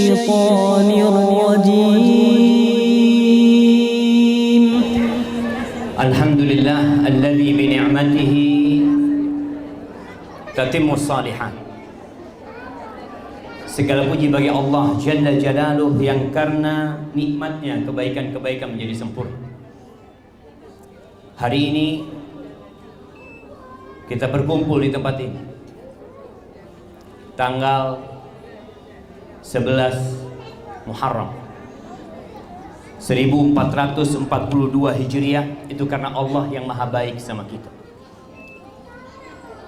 الشيطان الرجيم. الحمد لله الذي بنعمته تتم الصالحات. Segala puji bagi Allah Jalla Jalaluh yang karena nikmatnya kebaikan-kebaikan menjadi sempurna. Hari ini kita berkumpul di tempat ini tanggal 11 Muharram 1442 Hijriah. Itu karena Allah yang maha baik sama kita.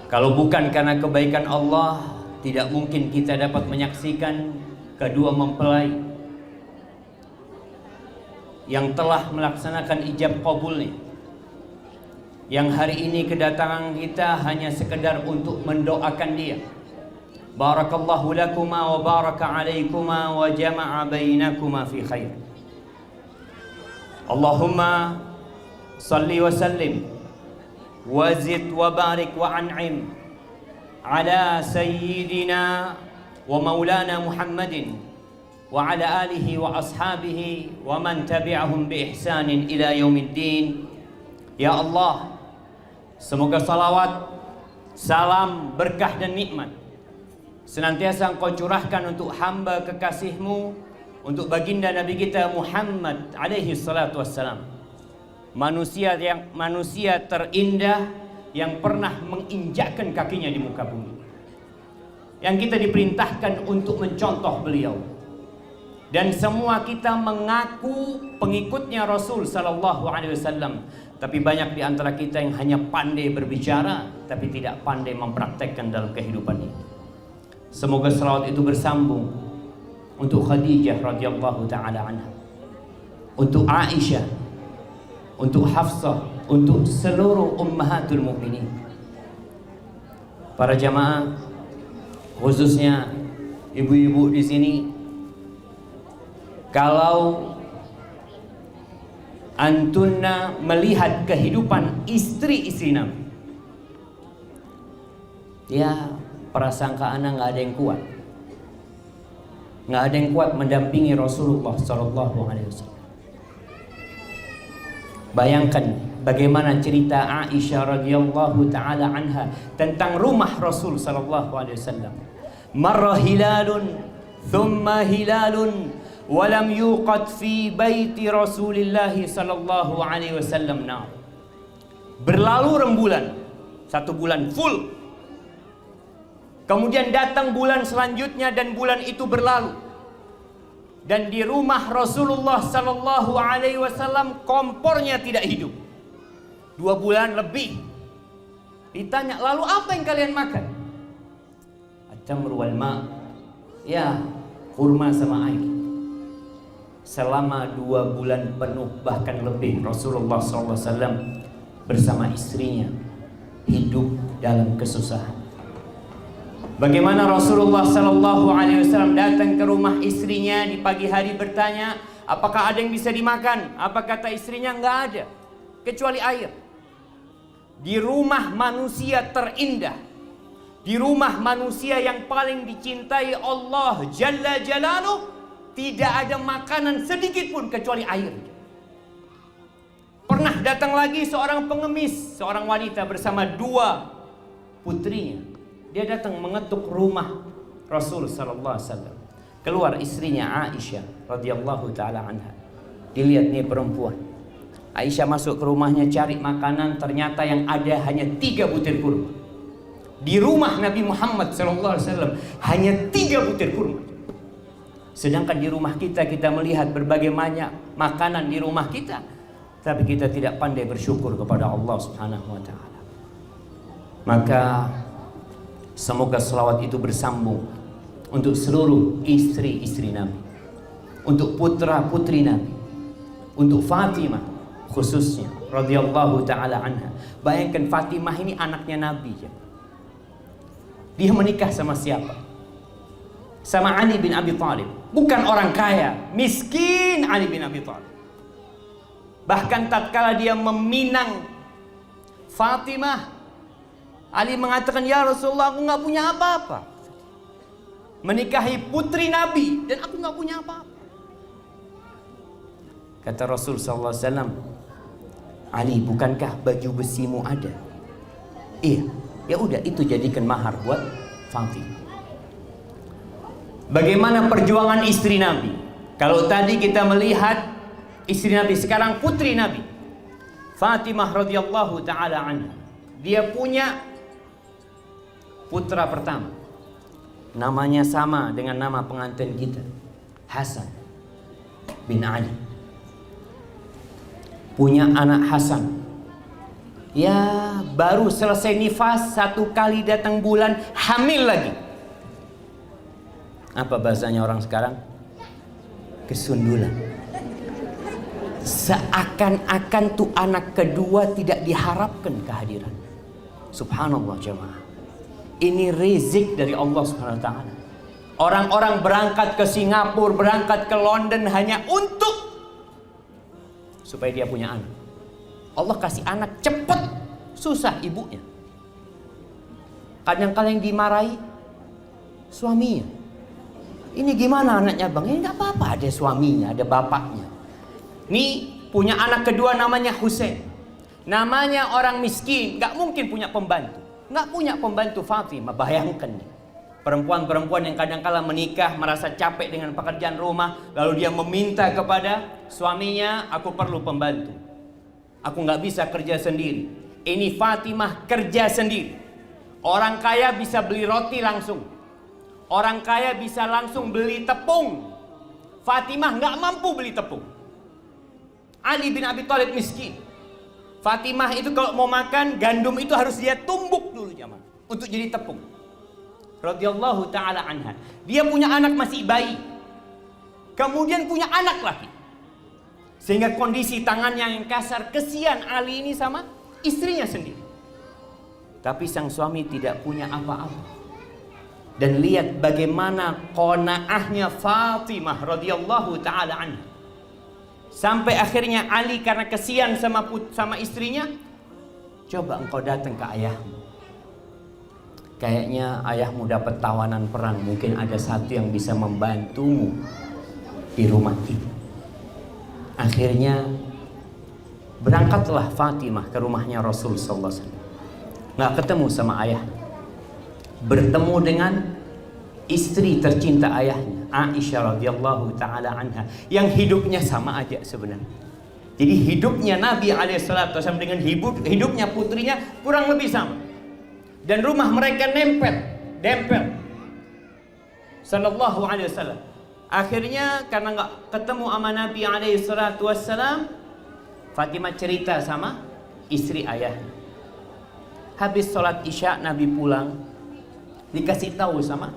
Kalau bukan karena kebaikan Allah, tidak mungkin kita dapat menyaksikan kedua mempelai yang telah melaksanakan ijab qabulnya, yang hari ini kedatangan kita hanya sekedar untuk mendoakan dia. Barakallahu lakuma wa baraka alaikuma wa jama'a bainakuma fi khair. Allahumma salli wa sallim wa zid wa barik wa an'im ala sayyidina wa maulana Muhammadin wa ala alihi wa ashabihi wa man tabi'ahum bi ihsanin ila yaumiddin. Ya Allah, semoga salawat, salam, berkah dan nikmat senantiasa Engkau curahkan untuk hamba kekasih-Mu, untuk baginda Nabi kita Muhammad alaihi salatu wassalam, manusia terindah yang pernah menginjakkan kakinya di muka bumi, yang kita diperintahkan untuk mencontoh beliau. Dan semua kita mengaku pengikutnya Rasul sallallahu alaihi wasallam, tapi banyak di antara kita yang hanya pandai berbicara tapi tidak pandai mempraktekkan dalam kehidupan ini. Semoga salawat itu bersambung untuk Khadijah radhiyallahu taala anha, untuk Aisyah, untuk Hafsah, untuk seluruh ummahatul mukminin. Para jamaah, khususnya ibu-ibu di sini, kalau antunna melihat kehidupan istri-istri Nabi, ya prasangka anak nggak ada yang kuat, nggak ada yang kuat mendampingi Rasulullah Sallallahu Alaihi Wasallam. Bayangkan bagaimana cerita Aisyah radhiyallahu taala anha tentang rumah Rasul sallallahu alaihi wasallam. Marra hilalun thumma hilalun wa lam yuqad fi baiti Rasulillah sallallahu alaihi wasallam nar. Berlalu rembulan, satu bulan full. Kemudian datang bulan selanjutnya dan bulan itu berlalu. Dan di rumah Rasulullah sallallahu alaihi wasallam kompornya tidak hidup. 2 bulan lebih. Ditanya, lalu apa yang kalian makan? At-tamr wal ma'. Ya, kurma sama air. Selama 2 bulan penuh bahkan lebih Rasulullah sallallahu alaihi wasallam bersama istrinya hidup dalam kesusahan. Bagaimana Rasulullah sallallahu alaihi wasallam datang ke rumah istrinya di pagi hari bertanya, apakah ada yang bisa dimakan? Apa kata istrinya? Enggak ada, kecuali air. Di rumah manusia terindah, di rumah manusia yang paling dicintai Allah Jalla Jalaluh, tidak ada makanan sedikit pun kecuali air. Pernah datang lagi seorang pengemis, seorang wanita bersama 2 putrinya. Dia datang mengetuk rumah Rasul sallallahu alaihi wasallam. Keluar istrinya Aisyah radhiyallahu taala anha. Dilihat nih perempuan. Aisyah masuk ke rumahnya cari makanan, ternyata yang ada hanya 3 butir kurma. Di rumah Nabi Muhammad sallallahu alaihi wasallam hanya 3 butir kurma. Sedangkan di rumah kita melihat berbagai banyak makanan di rumah kita, tapi kita tidak pandai bersyukur kepada Allah Subhanahu wa taala. Maka semoga selawat itu bersambung untuk seluruh istri-istri Nabi, untuk putra-putri Nabi, untuk Fatimah khususnya radhiyallahu taala anha. Bayangkan Fatimah ini anaknya Nabi ya. Dia menikah sama siapa? Sama Ali bin Abi Thalib. Bukan orang kaya, miskin Ali bin Abi Thalib. Bahkan tatkala dia meminang Fatimah, Ali mengatakan, ya Rasulullah, aku nggak punya apa-apa. menikahi putri Nabi dan aku nggak punya apa-apa. Kata Rasul sallallahu alaihi wasallam, Ali, bukankah baju besimu ada? Iya. Ya udah, itu jadikan mahar buat Fatimah. Bagaimana perjuangan istri Nabi? Kalau tadi kita melihat istri Nabi, sekarang putri Nabi Fatimah radhiyallahu taala anha. Dia punya putra pertama, namanya sama dengan nama pengantin kita, Hasan bin Ali. Punya anak Hasan. Ya, baru selesai nifas, 1 kali datang bulan, hamil lagi. Apa bahasanya orang sekarang? Kesundulan. Seakan-akan tuh anak kedua tidak diharapkan kehadiran. Subhanallah jemaah. Ini rezeki dari Allah Subhanahu wa taala. Orang-orang berangkat ke Singapura, berangkat ke London hanya untuk supaya dia punya anak. Allah kasih anak cepet, susah ibunya. Kadang-kadang yang dimarahi suaminya. Ini gimana anaknya bang? Ini nggak apa-apa, ada suaminya, ada bapaknya. Nih punya anak kedua namanya Husain. Namanya orang miskin, nggak mungkin punya pembantu. Nggak punya pembantu Fatimah. Bayangkan nih, perempuan-perempuan yang kadang-kala menikah merasa capek dengan pekerjaan rumah, lalu dia meminta kepada suaminya, aku perlu pembantu. Aku nggak bisa kerja sendiri. Ini Fatimah kerja sendiri. Orang kaya bisa beli roti langsung. Orang kaya bisa langsung beli tepung. Fatimah nggak mampu beli tepung. Ali bin Abi Thalib miskin. Fatimah itu kalau mau makan gandum itu harus dia tumbuk dulu jamaah untuk jadi tepung. Radhiyallahu taala anha. Dia punya anak masih bayi. Kemudian punya anak lagi. Sehingga kondisi tangannya yang kasar, kesian Ali ini sama istrinya sendiri. Tapi sang suami tidak punya apa-apa. Dan lihat bagaimana qanaahnya Fatimah radhiyallahu taala anha. Sampai akhirnya Ali karena kesian sama istrinya, coba engkau datang ke ayahmu. Kayaknya ayahmu dapat tawanan perang, mungkin ada satu yang bisa membantumu di rumah ini. Akhirnya berangkatlah Fatimah ke rumahnya Rasul sallallahu alaihi wasallam. Nggak ketemu sama ayah. Bertemu dengan istri tercinta ayahnya, Aisyah radhiyallahu taala anha, yang hidupnya sama aja sebenarnya. Jadi hidupnya Nabi alaihissalatu wasallam dengan hidupnya putrinya kurang lebih sama. Dan rumah mereka dempel. Sallallahu alaihi wasallam. Akhirnya karena nggak ketemu sama Nabi alaihissalatu wassalam, Fatimah cerita sama istri ayahnya. Habis sholat isya Nabi pulang, dikasih tahu sama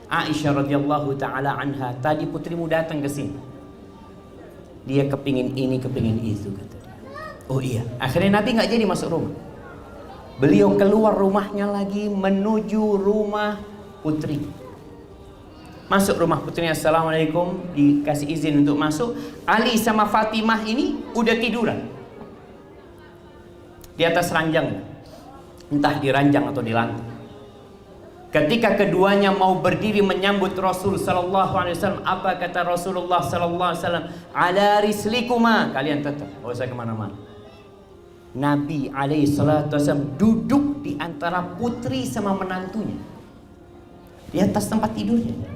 Aisyah radhiyallahu taala anha, tadi putrimu datang ke sini. Dia kepingin ini, kepingin itu, kata dia. Oh iya. Akhirnya Nabi nggak jadi masuk rumah. Beliau keluar rumahnya lagi menuju rumah putri. Masuk rumah putrinya, assalamualaikum, dikasih izin untuk masuk. Ali sama Fatimah ini udah tiduran di atas ranjang, entah di ranjang atau di lantai. Ketika keduanya mau berdiri menyambut Rasul sallallahu alaihi wasallam, apa kata Rasulullah sallallahu alaihi wasallam? Ala rislikuma, kalian tetap, enggak usah kemana-mana. Nabi alaihi salatu wasallam duduk di antara putri sama menantunya di atas tempat tidurnya.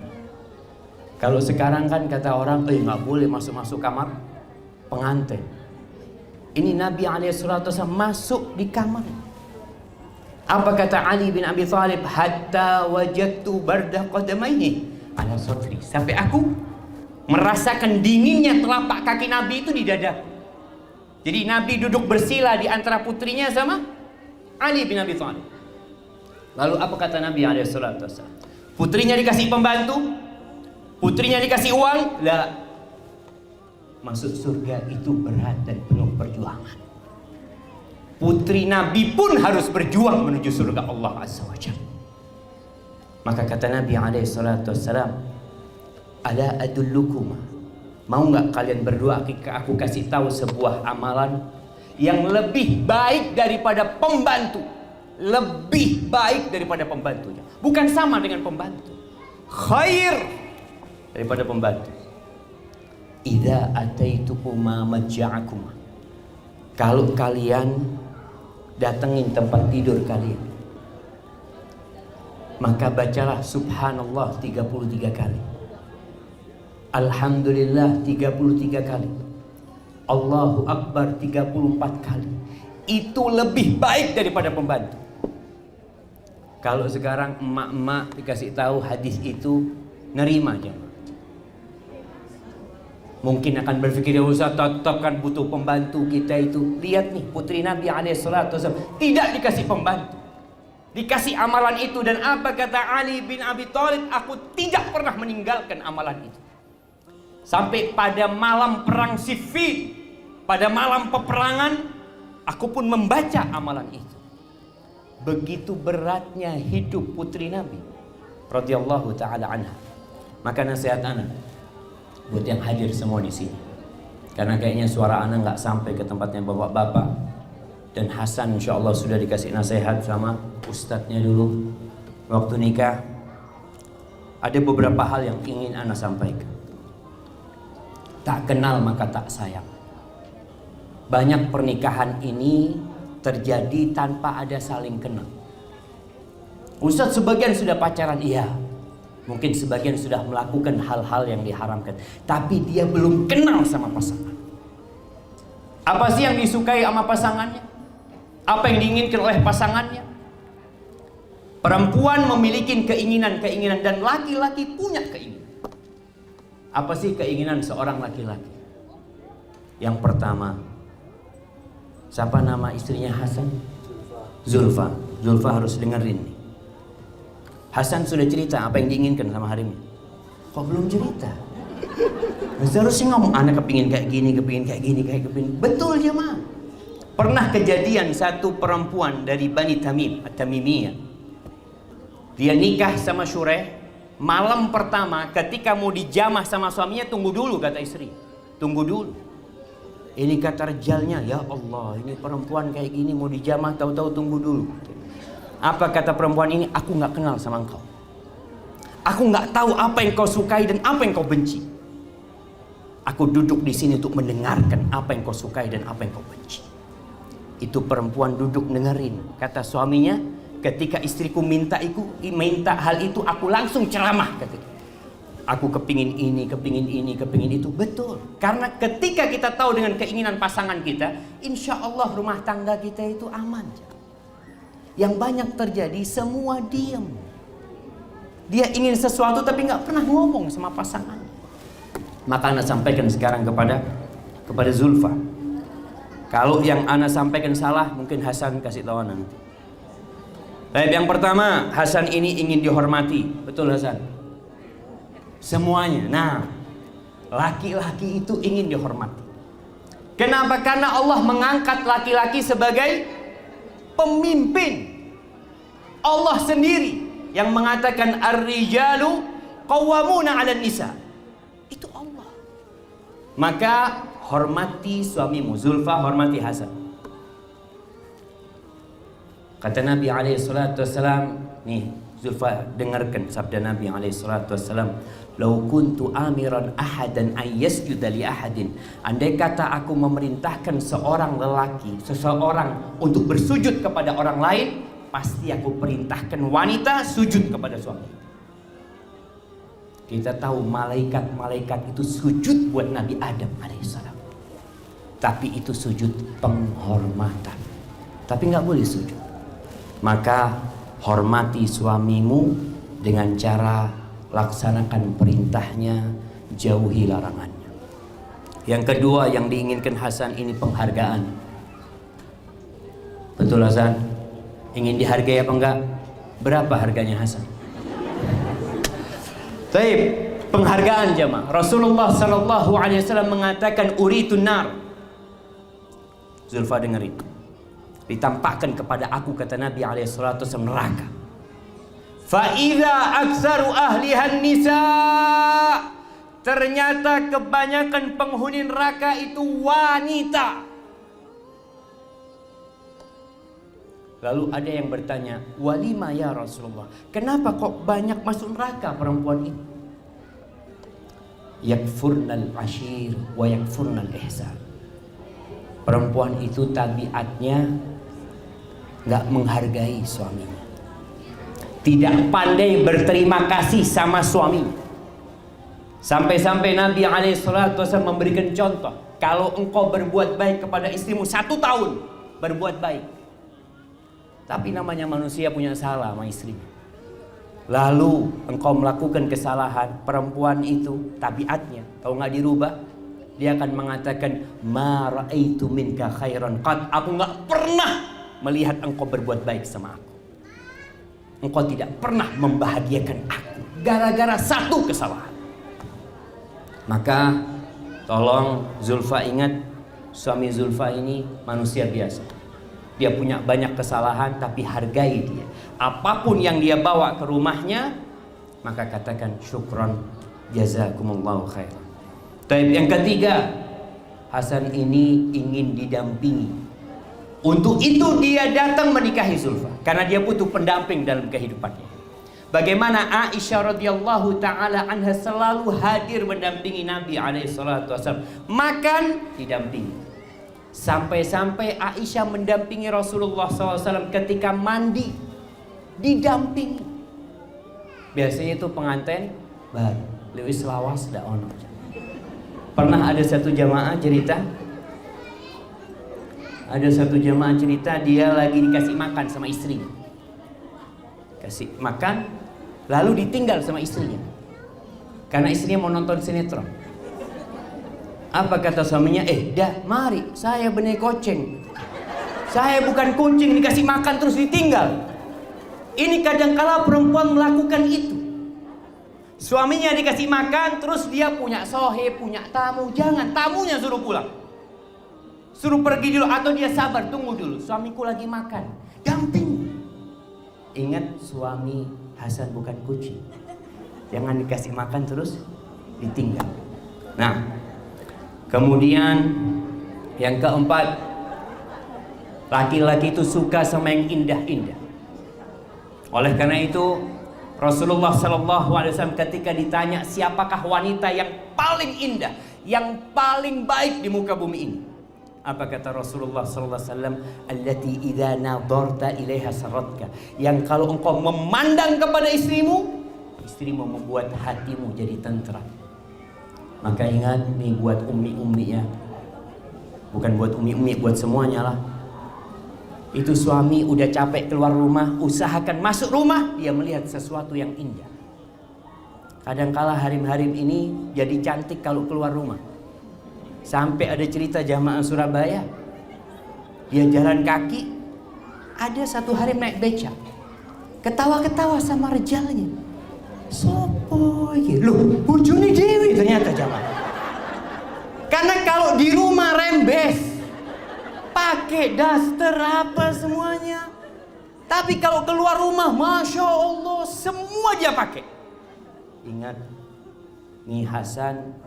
Kalau sekarang kan kata orang, nggak boleh masuk kamar pengantin. Ini Nabi alaihissalatu masuk di kamar. Apa kata Ali bin Abi Thalib? Hatta wajadtu barda qadamaihi ala sadri. Sampai aku merasakan dinginnya telapak kaki Nabi itu di dada. Jadi Nabi duduk bersila di antara putrinya sama Ali bin Abi Thalib. Lalu apa kata Nabi alaihissalatu? Putrinya dikasih pembantu, putrinya dikasih uang. Lah, masuk surga itu berat dan penuh perjuangan. Putri Nabi pun harus berjuang menuju surga Allah Azza wa Jalla. Maka kata Nabi alaihissalatu wassalam, ala adullukum, mau nggak kalian berdua aku kasih tahu sebuah amalan yang lebih baik daripada pembantu. Lebih baik daripada pembantunya. Bukan sama dengan pembantu. khair daripada pembantu. Idza ataitukuma majja'akum. Kalau kalian datengin tempat tidur kalian, maka bacalah subhanallah 33 kali. Alhamdulillah 33 kali. Allahu Akbar 34 kali. Itu lebih baik daripada pembantu. Kalau sekarang emak-emak dikasih tahu hadis itu, nerima aja. Mungkin akan berpikir, ya Ustaz, tetap kan butuh pembantu kita itu. Lihat nih, putri Nabi SAW tidak dikasih pembantu, dikasih amalan itu. Dan apa kata Ali bin Abi Thalib? Aku tidak pernah meninggalkan amalan itu. Sampai pada malam perang Siffin, pada malam peperangan, aku pun membaca amalan itu. Begitu beratnya hidup putri Nabi radhiyallahu taala anha. Maka nasihat anak buat yang hadir semua di sini, karena kayaknya suara anak nggak sampai ke tempatnya bapak-bapak. Dan Hasan insya Allah sudah dikasih nasihat sama ustadznya dulu waktu nikah. Ada beberapa hal yang ingin anak sampaikan. Tak kenal maka tak sayang. Banyak pernikahan ini terjadi tanpa ada saling kenal. Ustadz, sebagian sudah pacaran, iya. Mungkin sebagian sudah melakukan hal-hal yang diharamkan, tapi dia belum kenal sama pasangan. Apa sih yang disukai sama pasangannya? Apa yang diinginkan oleh pasangannya? Perempuan memiliki keinginan-keinginan dan laki-laki punya keinginan. Apa sih keinginan seorang laki-laki? Yang pertama, siapa nama istrinya Hasan? Zulfa. Zulfa harus dengerin nih. Hasan sudah cerita apa yang diinginkan sama Harimnya. Kok belum cerita? Seharusnya ngomong, anak kepingin kayak gini, kepingin kayak gini, kayak kepingin. Betul jemaah. Pernah kejadian satu perempuan dari Bani Tamim, At-Tamimiyah. Dia nikah sama Syureh. Malam pertama ketika mau dijamah sama suaminya, tunggu dulu kata istri. Tunggu dulu. Ini kata rejalnya, ya Allah, ini perempuan kayak gini mau dijamah, tahu-tahu tunggu dulu. Apa kata perempuan ini? Aku nggak kenal sama engkau. Aku nggak tahu apa yang kau sukai dan apa yang kau benci. Aku duduk di sini untuk mendengarkan apa yang kau sukai dan apa yang kau benci. Itu perempuan duduk dengerin. Kata suaminya, ketika istriku minta hal itu, aku langsung ceramah. Kata, aku kepingin ini, kepingin ini, kepingin itu. Betul. Karena ketika kita tahu dengan keinginan pasangan kita, insya Allah rumah tangga kita itu aman. Yang banyak terjadi semua diam. Dia ingin sesuatu tapi nggak pernah ngomong sama pasangan. Maka Anda sampaikan sekarang kepada Zulfa. Kalau yang Anda sampaikan salah, mungkin Hasan kasih tahu nanti. Baik, yang pertama, Hasan ini ingin dihormati. Betul Hasan? Semuanya. Nah, laki-laki itu ingin dihormati. Kenapa? Karena Allah mengangkat laki-laki sebagai pemimpin. Allah sendiri yang mengatakan ar-rijalu qawwamuna 'alan nisa. Itu Allah. Maka hormati suamimu. Zulfa, hormati Hasan. Kata Nabi SAW, nih Zulfa, dengarkan sabda Nabi SAW. Lau kuntu amiran ahadan ayyasjuda li ahadin. Andai kata aku memerintahkan seorang lelaki, seseorang untuk bersujud kepada orang lain, pasti aku perintahkan wanita sujud kepada suami. Kita tahu malaikat-malaikat itu sujud buat Nabi Adam alaihissalam. Tapi itu sujud penghormatan. Tapi nggak boleh sujud. Maka hormati suamimu dengan cara laksanakan perintahnya, jauhi larangannya. Yang kedua yang diinginkan Hasan ini penghargaan. Betul Hasan? Ingin dihargai apa enggak? Berapa harganya Hasan? Taib, penghargaan jemaah. Rasulullah sallallahu alaihi wasallam mengatakan uritun nar. Zulfa dengerin. Ditampakkan kepada aku, kata Nabi alaihi salatu wasallam, neraka. Fa idza aktsaru ahlihan nisa. Ternyata kebanyakan penghuni neraka itu wanita. Lalu ada yang bertanya, walima ya Rasulullah, kenapa kok banyak masuk neraka perempuan itu? Yakfurnal ashir wa yakfurnal ihsan. Perempuan itu tabiatnya gak menghargai suaminya, tidak pandai berterima kasih sama suaminya. Sampai-sampai Nabi SAW memberikan contoh, kalau engkau berbuat baik kepada istrimu 1 tahun berbuat baik, tapi namanya manusia punya salah sama istrinya, lalu engkau melakukan kesalahan, perempuan itu tabiatnya kalau nggak dirubah, dia akan mengatakan, ma ra'aitu minka khairan qad, aku nggak pernah melihat engkau berbuat baik sama aku. Engkau tidak pernah membahagiakan aku gara-gara 1 kesalahan. Maka tolong Zulfa ingat, suami Zulfa ini manusia biasa. Dia punya banyak kesalahan, tapi hargai dia. Apapun yang dia bawa ke rumahnya, maka katakan syukran, jazakumullahu khairan. Tapi yang ketiga, Hasan ini ingin didampingi. Untuk itu dia datang menikahi Zulfa, karena dia butuh pendamping dalam kehidupannya. Bagaimana Aisyah radhiyallahu taala anha selalu hadir mendampingi Nabi alaihissalam. Makan didampingi. Sampai-sampai Aisyah mendampingi Rasulullah SAW ketika mandi, didampingi. Biasanya itu pengantin baru, lewis lawas dak ono. Pernah ada satu jamaah cerita, dia lagi dikasih makan sama istrinya. Kasih makan, lalu ditinggal sama istrinya karena istrinya mau nonton sinetron. Apa kata suaminya? Dah mari, saya benih kucing, saya bukan kucing dikasih makan terus ditinggal. Ini kadangkala perempuan melakukan itu. Suaminya dikasih makan, terus dia punya sohib, punya tamu, jangan, tamunya suruh pulang, suruh pergi dulu, atau dia sabar, tunggu dulu, suamiku lagi makan, damping. Ingat, suami Hasan bukan kucing, jangan dikasih makan terus ditinggal. Nah, kemudian yang keempat, laki-laki itu suka sama yang indah-indah. Oleh karena itu Rasulullah SAW ketika ditanya siapakah wanita yang paling indah, yang paling baik di muka bumi ini, apa kata Rasulullah SAW? Allati idza nadarta ilaiha saratka, yang kalau engkau memandang kepada istrimu, istrimu membuat hatimu jadi tentram. Maka ingat, nih buat ummi-ummi ya, bukan buat ummi-ummi, buat semuanya lah. Itu suami udah capek keluar rumah, usahakan masuk rumah dia melihat sesuatu yang indah. Kadangkala harim-harim ini jadi cantik kalau keluar rumah. Sampai ada cerita jamaah Surabaya, dia jalan kaki, ada satu harim naik becak, ketawa-ketawa sama rejalnya. Sopo iki? Loh, bojone Dewi ternyata jamaah. Karena kalau di rumah rembes, pakai daster apa semuanya. Tapi kalau keluar rumah, Masya Allah, semua dia pakai. Ingat, nih Hasan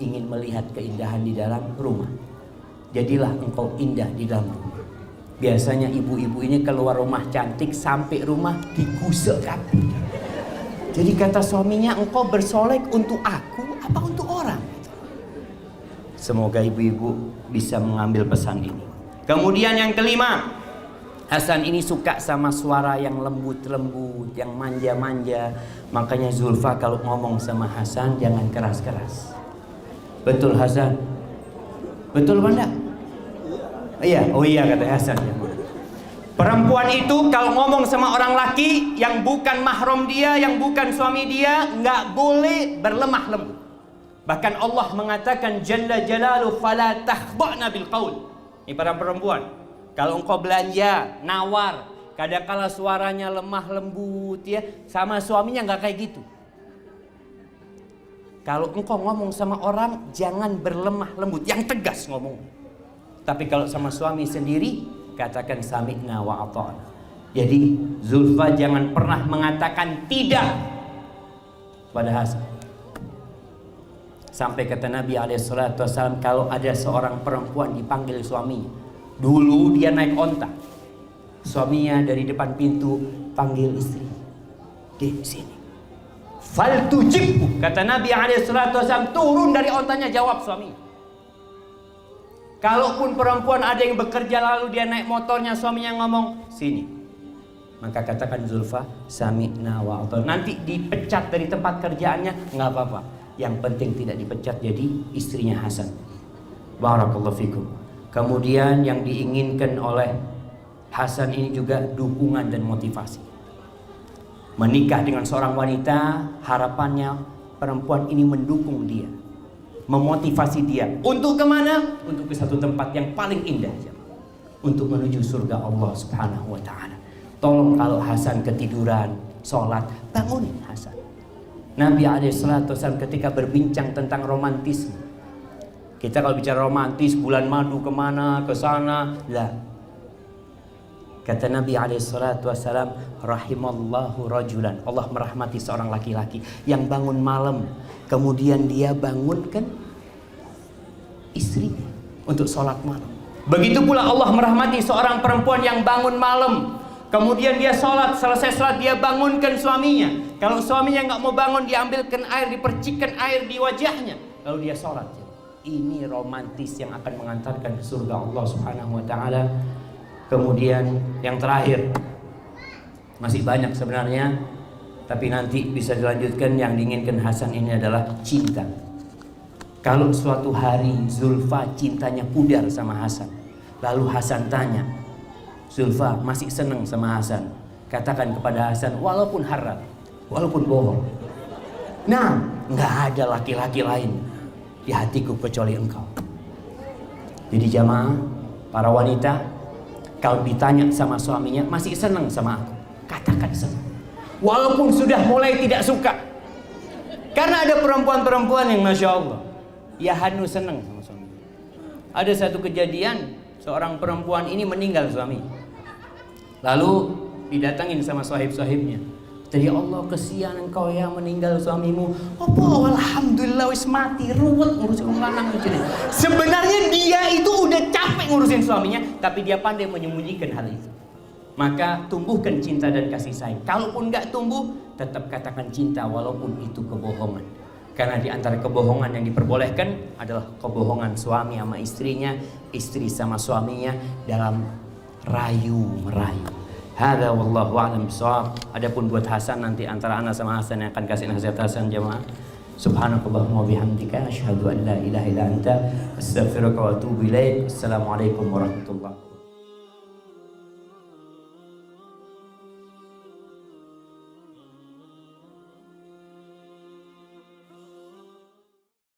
ingin melihat keindahan di dalam rumah. Jadilah engkau indah di dalam rumah. Biasanya ibu-ibu ini keluar rumah cantik, sampai rumah digusel rapi. Jadi kata suaminya, engkau bersolek untuk aku apa untuk orang? Semoga ibu-ibu bisa mengambil pesan ini. Kemudian yang kelima, Hasan ini suka sama suara yang lembut-lembut, yang manja-manja. Makanya Zulfa kalau ngomong sama Hasan jangan keras-keras. Betul Hasan? Betul Banda? Iya, oh iya kata Hasan. Perempuan itu kalau ngomong sama orang laki yang bukan mahram dia, yang bukan suami dia, nggak boleh berlemah lembut. Bahkan Allah mengatakan Jalla Jalaluhu fala takhba'na bil qaul. Ini para perempuan, kalau engkau belanja, nawar, kadangkala suaranya lemah lembut ya, sama suaminya nggak kayak gitu. Kalau engkau ngomong sama orang, jangan berlemah lembut, yang tegas ngomong. Tapi kalau sama suami sendiri, katakan sami'na wa ata'na. Jadi Zulfa jangan pernah mengatakan tidak pada Hasan. Sampai kata Nabi SAW, kalau ada seorang perempuan dipanggil suaminya, dulu dia naik onta, Suaminya dari depan pintu panggil istri, di sini. Fal tujibhu, kata Nabi SAW, turun dari ontanya jawab suami. Kalaupun perempuan ada yang bekerja lalu dia naik motornya, suaminya ngomong sini, maka katakan Zulfa sami'na wa ata'na. Nanti dipecat dari tempat kerjaannya nggak apa-apa, yang penting tidak dipecat jadi istrinya Hasan. Barakallahu fikum. Kemudian yang diinginkan oleh Hasan ini juga dukungan dan motivasi. Menikah dengan seorang wanita, harapannya perempuan ini mendukung dia, memotivasi dia. Untuk kemana? Untuk ke satu tempat yang paling indah, untuk menuju surga Allah Subhanahu wa ta'ala. Tolong kalau Hasan ketiduran sholat, bangunin Hasan. Nabi SAW ketika berbincang tentang romantisme, kita kalau bicara romantis, bulan madu kemana, ke sana, lah. Kata Nabi SAW, rahimallahu rajulan, Allah merahmati seorang laki-laki yang bangun malam, kemudian dia bangunkan istrinya untuk sholat malam. Begitu pula Allah merahmati seorang perempuan yang bangun malam, kemudian dia sholat, selesai sholat dia bangunkan suaminya. Kalau suaminya nggak mau bangun, diambilkan air, dipercikkan air di wajahnya, lalu dia sholat. Ini romantis yang akan mengantarkan ke surga Allah Subhanahu wa ta'ala. Kemudian yang terakhir, masih banyak sebenarnya, tapi nanti bisa dilanjutkan. Yang diinginkan Hasan ini adalah cinta. Kalau suatu hari Zulfa cintanya pudar sama Hasan, lalu Hasan tanya, Zulfa masih senang sama Hasan? Katakan kepada Hasan, walaupun haram, walaupun bohong, nah nggak ada laki-laki lain di hatiku kecuali engkau. Jadi jamaah, para wanita, kalau ditanya sama suaminya masih senang sama aku, katakan senang, walaupun sudah mulai tidak suka. Karena ada perempuan-perempuan yang Masya Allah, ya hanu senang sama suami. Ada satu kejadian, seorang perempuan ini meninggal suami, lalu didatangin sama sahib-sahibnya. Jadi Allah, kesian engkau ya meninggal suamimu. Apa? Alhamdulillah wis mati, ruwet ngurusin lanang itu. Sebenarnya dia itu udah capek ngurusin suaminya, tapi dia pandai menyembunyikan hal itu. Maka tumbuhkan cinta dan kasih sayang. Kalaupun nggak tumbuh, tetap katakan cinta walaupun itu kebohongan. Karena di antara kebohongan yang diperbolehkan adalah kebohongan suami sama istrinya, istri sama suaminya dalam rayu-merayu. Hadza wallahu a'lam bishawab. Adapun buat Hasan, nanti antara ana sama Hasan yang akan kasih nasihat Hasan jemaah. Subhanakallahumma wa bihamdika asyhadu an la ilaha illa anta astaghfiruka wa atubu ilaik. Assalamualaikum warahmatullahi